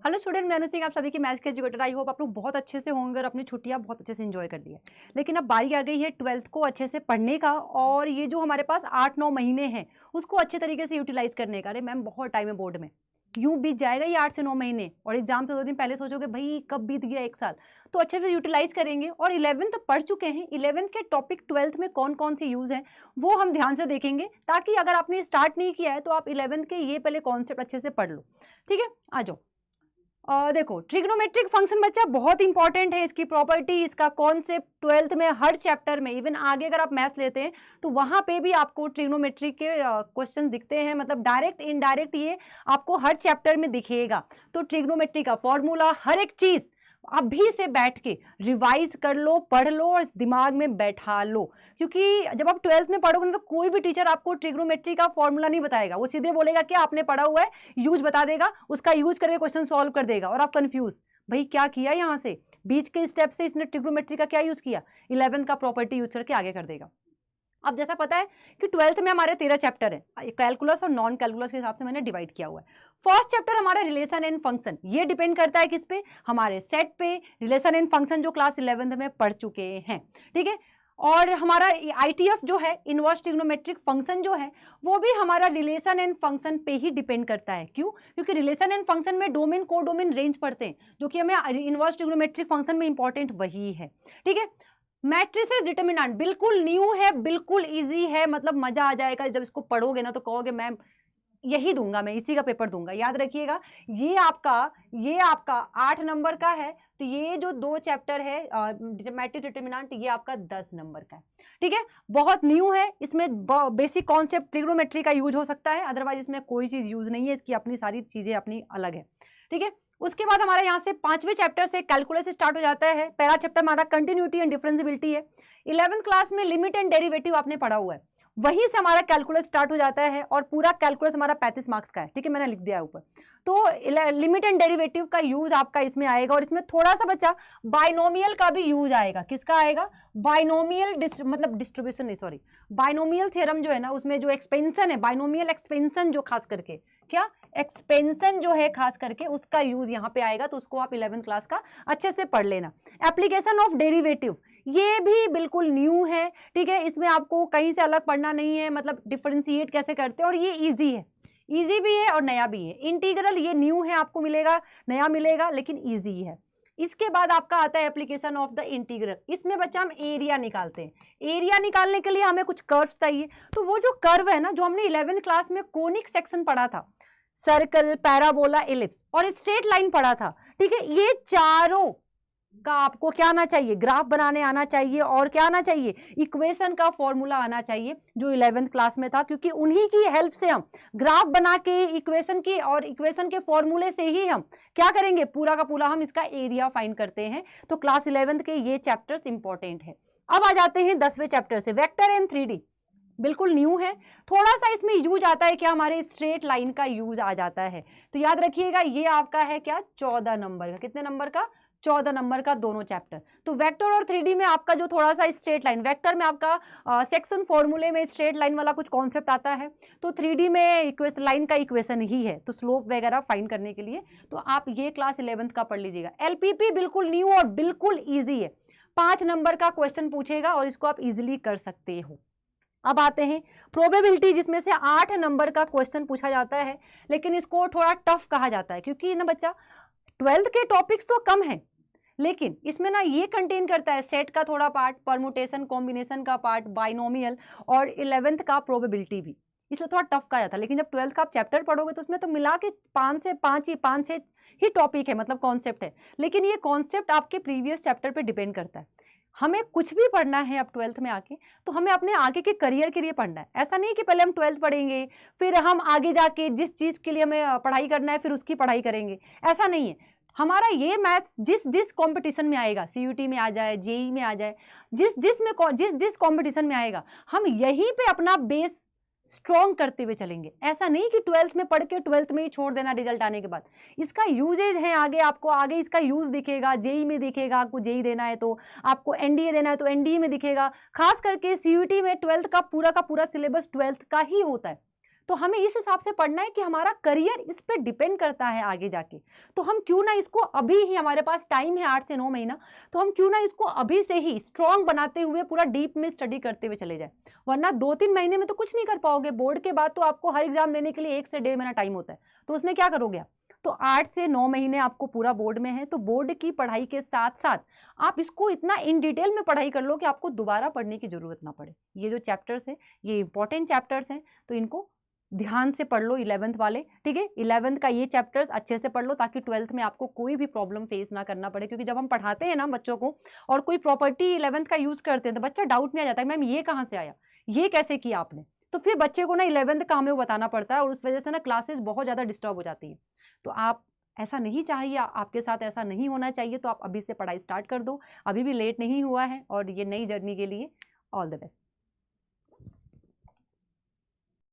Hello student, मैं अनुसिंह आप सभी की मैथ्स के एजुकेटर। आई होप आप लोग बहुत अच्छे से होंगे और अपनी छुट्टियां बहुत अच्छे से एंजॉय कर ली है। लेकिन अब बारी आ गई है 12th को अच्छे से पढ़ने का, और ये जो हमारे पास 8-9 महीने हैं उसको अच्छे तरीके से यूटिलाइज करने का। अरे मैम बहुत टाइम है बोर्ड में, यूं बीत जाएगा ये 8 से 9 महीने, और एग्जाम से 2 दिन पहले सोचोगे भाई कब बीत गया 1 साल। तो अच्छे से यूटिलाइज करेंगे। और 11th पढ़ चुके हैं, 11th के टॉपिक 12th में कौन कौन से यूज हैं वो हम ध्यान से देखेंगे, ताकि अगर आपने स्टार्ट नहीं किया है तो आप 11th के ये पहले कॉन्सेप्ट अच्छे से पढ़ लो। ठीक है, आ जाओ। देखो, ट्रिग्नोमेट्रिक फंक्शन बच्चा बहुत इंपॉर्टेंट है, इसकी प्रॉपर्टी, इसका कॉन्सेप्ट 12th में हर चैप्टर में, इवन आगे अगर आप मैथ्स लेते हैं तो वहां पे भी आपको ट्रिग्नोमेट्रिक के क्वेश्चन दिखते हैं, मतलब डायरेक्ट इनडायरेक्ट ये आपको हर चैप्टर में दिखेगा। तो ट्रिग्नोमेट्री का फॉर्मूला, हर एक चीज अभी से बैठ के रिवाइज कर लो, पढ़ लो और दिमाग में बैठा लो। क्योंकि जब आप 12th में पढ़ोगे ना तो कोई भी टीचर आपको ट्रिग्नोमेट्री का फॉर्मूला नहीं बताएगा, वो सीधे बोलेगा क्या आपने पढ़ा हुआ है, यूज बता देगा, उसका यूज करके क्वेश्चन सॉल्व कर देगा और आप कंफ्यूज, भाई क्या किया यहाँ से, बीच के स्टेप से इसने ट्रिग्नोमेट्री का क्या यूज किया, 11 का प्रॉपर्टी यूज करके आगे कर देगा। अब जैसा पता है कि 12th में हमारे 13 चैप्टर है, कैलकुलस और नॉन कैलकुलस के हिसाब से मैंने डिवाइड किया हुआ है। फर्स्ट चैप्टर हमारा रिलेशन एंड फंक्शन, ये डिपेंड करता है किस पे, हमारे सेट पे, रिलेशन एंड फंक्शन जो क्लास 11th में पढ़ चुके हैं। ठीक है, और हमारा ITF जो है, इनवर्स ट्रिग्नोमेट्रिक फंक्शन जो है, वो भी हमारा रिलेशन एंड फंक्शन पे ही डिपेंड करता है। क्यों? क्योंकि रिलेशन एंड फंक्शन में डोमेन को डोमेन रेंज पढ़ते हैं, जो कि हमें इनवर्स ट्रिग्नोमेट्रिक फंक्शन में इंपॉर्टेंट वही है। ठीक है, मैट्रिसेस डिटर्मिनेंट बिल्कुल न्यू है, बिल्कुल इजी है, मतलब मजा आ जाएगा जब इसको पढ़ोगे ना, तो कहोगे मैम यही दूंगा, मैं इसी का पेपर दूंगा। याद रखिएगा, ये आपका 8 नंबर का है, तो ये जो 2 चैप्टर है मैट्रिक्स डिटर्मिनेंट, ये आपका 10 नंबर का है। ठीक है, बहुत न्यू है, इसमें बेसिक कॉन्सेप्ट ट्रिग्नोमेट्री का यूज हो सकता है, अदरवाइज इसमें कोई चीज यूज नहीं है, इसकी अपनी सारी चीजें अपनी अलग है। ठीक है, उसके बाद हमारे यहाँ से 5वें चैप्टर से कैलकुलस स्टार्ट हो जाता है। पहला चैप्टर हमारा कंटिन्यूटी एंड डिफरेंशिएबिलिटी है। 11th क्लास में लिमिट एंड डेरिवेटिव आपने पढ़ा हुआ है, वहीं से हमारा कैलकुलस स्टार्ट हो जाता है, और पूरा कैलकुलस हमारा 35 मार्क्स का है। ठीक है, मैंने लिख दिया है ऊपर। तो लिमिट एंड डेरिवेटिव का यूज आपका इसमें आएगा, और इसमें थोड़ा सा बच्चा बाइनोमियल का भी यूज आएगा। किसका आएगा? बाइनोमियल मतलब डिस्ट्रीब्यूशन नहीं, सॉरी, बाइनोमियल थ्योरम जो है ना, उसमें जो एक्सपेंशन है, बाइनोमियल एक्सपेंशन जो खास करके, क्या एक्सपेंशन जो है खास करके, उसका यूज यहाँ पे आएगा, तो उसको आप 11th क्लास का अच्छे से पढ़ लेना। एप्लीकेशन ऑफ डेरिवेटिव, ये भी बिल्कुल न्यू है। ठीक है, इसमें आपको कहीं से अलग पढ़ना नहीं है, मतलब डिफरेंशिएट कैसे करते हैं, और ये इजी है, इजी भी है और नया भी है। इंटीग्रल ये न्यू है, आपको मिलेगा, नया मिलेगा, लेकिन इजी है। इसके बाद आपका आता है एप्लीकेशन ऑफ द इंटीग्रल। इसमें बच्चा हम एरिया निकालते हैं। एरिया निकालने के लिए हमें कुछ कर्व्स चाहिए, तो वो जो कर्व है ना, जो हमने 11th क्लास में कोनिक सेक्शन पढ़ा था, सर्कल, पैराबोला, एलिप्स और स्ट्रेट लाइन पढ़ा था। ठीक है, ये चारों का आपको क्या आना चाहिए, ग्राफ बनाने आना चाहिए, और क्या आना चाहिए, इक्वेशन का फॉर्मूला आना चाहिए, जो 11th क्लास में था, क्योंकि उन्हीं की हेल्प से हम ग्राफ बना के इक्वेशन की और इक्वेशन के फॉर्मूले से ही हम क्या करेंगे, पूरा का पूरा हम इसका एरिया फाइंड करते हैं। तो क्लास 11th के ये चैप्टर्स इंपॉर्टेंट है। अब आ जाते हैं 10वें चैप्टर से, वेक्टर एंड 3D, बिल्कुल न्यू है। थोड़ा सा इसमें यूज आता है क्या, हमारे स्ट्रेट लाइन का यूज आ जाता है। तो याद रखिएगा, ये आपका है क्या, 14 नंबर का। कितने नंबर का? 14 नंबर का, दोनों चैप्टर। तो वेक्टर और 3D में आपका जो थोड़ा सा स्ट्रेट लाइन, वेक्टर में आपका सेक्शन फॉर्मूले में स्ट्रेट लाइन वाला कुछ कॉन्सेप्ट आता है, तो 3D में इक्वेशन, लाइन का इक्वेशन ही है, तो स्लोप वगैरह फाइंड करने के लिए तो आप ये क्लास 11th का पढ़ लीजिएगा। LPP बिल्कुल न्यू और बिल्कुल ईजी है, 5 नंबर का क्वेश्चन पूछेगा और इसको आप इजिली कर सकते हो। अब आते हैं प्रोबेबिलिटी, जिसमें से 8 नंबर का क्वेश्चन पूछा जाता है, लेकिन इसको थोड़ा टफ कहा जाता है, क्योंकि ना बच्चा 12th के टॉपिक्स तो कम है, लेकिन इसमें ना ये कंटेन करता है सेट का थोड़ा पार्ट, परमुटेशन कॉम्बिनेशन का पार्ट, बाइनोमियल, और 11th का प्रोबेबिलिटी भी, इसलिए थोड़ा टफ कहा जाता है। लेकिन जब 12th का आप चैप्टर पढ़ोगे तो उसमें तो मिला के 5 ही टॉपिक है, मतलब कॉन्सेप्ट है, लेकिन ये कॉन्सेप्ट आपके प्रीवियस चैप्टर पे डिपेंड करता है। हमें कुछ भी पढ़ना है अब 12th में आके, तो हमें अपने आगे के करियर के लिए पढ़ना है। ऐसा नहीं कि पहले हम 12th पढ़ेंगे, फिर हम आगे जाके जिस चीज़ के लिए हमें पढ़ाई करना है फिर उसकी पढ़ाई करेंगे, ऐसा नहीं है। हमारा ये मैथ्स जिस कंपटीशन में आएगा, CUT में आ जाए, JEE में आ जाए, जिस कंपटीशन में आएगा, हम यहीं पे अपना बेस स्ट्रॉन्ग करते हुए चलेंगे। ऐसा नहीं कि 12th में पढ़ के 12th में ही छोड़ देना रिजल्ट आने के बाद। इसका यूजेज है आगे, आपको आगे इसका यूज दिखेगा, JEE में दिखेगा, आपको JEE देना है तो, आपको NDA देना है तो NDA में दिखेगा। खास करके CUT में 12th का पूरा सिलेबस 12th का ही होता है, तो हमें इस हिसाब से पढ़ना है कि हमारा करियर इस पे डिपेंड करता है आगे जाके। तो हम क्यों ना इसको अभी ही, हमारे पास टाइम है 8 से 9 महीना, तो हम क्यों ना इसको अभी से ही स्ट्रॉन्ग बनाते हुए पूरा डीप में स्टडी करते हुए चले जाए। वरना 2-3 महीने में तो कुछ नहीं कर पाओगे। बोर्ड के बाद तो आपको हर एग्जाम देने के लिए 1 से 1.5 महीना टाइम होता है, तो उसमें क्या करोगे आप? तो 8 से 9 महीने आपको पूरा बोर्ड में है, तो बोर्ड की पढ़ाई के साथ साथ आप इसको इतना इन डिटेल में पढ़ाई कर लो कि आपको दोबारा पढ़ने की जरूरत ना पड़े। ये जो चैप्टर्स हैं ये इंपॉर्टेंट चैप्टर्स हैं, तो इनको ध्यान से पढ़ लो 11th वाले, ठीक है। 11th का ये चैप्टर्स अच्छे से पढ़ लो ताकि 12th में आपको कोई भी प्रॉब्लम फेस ना करना पड़े। क्योंकि जब हम पढ़ाते हैं ना बच्चों को और कोई प्रॉपर्टी 11th का यूज करते हैं तो बच्चा डाउट में आ जाता है, मैम ये कहाँ से आया, ये कैसे किया आपने। तो फिर बच्चे को ना 11th का हमें वो बताना पड़ता है और उस वजह से ना क्लासेस बहुत ज़्यादा डिस्टर्ब हो जाती है। तो आप ऐसा नहीं चाहिए, आपके साथ ऐसा नहीं होना चाहिए, तो आप अभी से पढ़ाई स्टार्ट कर दो, अभी भी लेट नहीं हुआ है। और ये नई जर्नी के लिए ऑल द बेस्ट।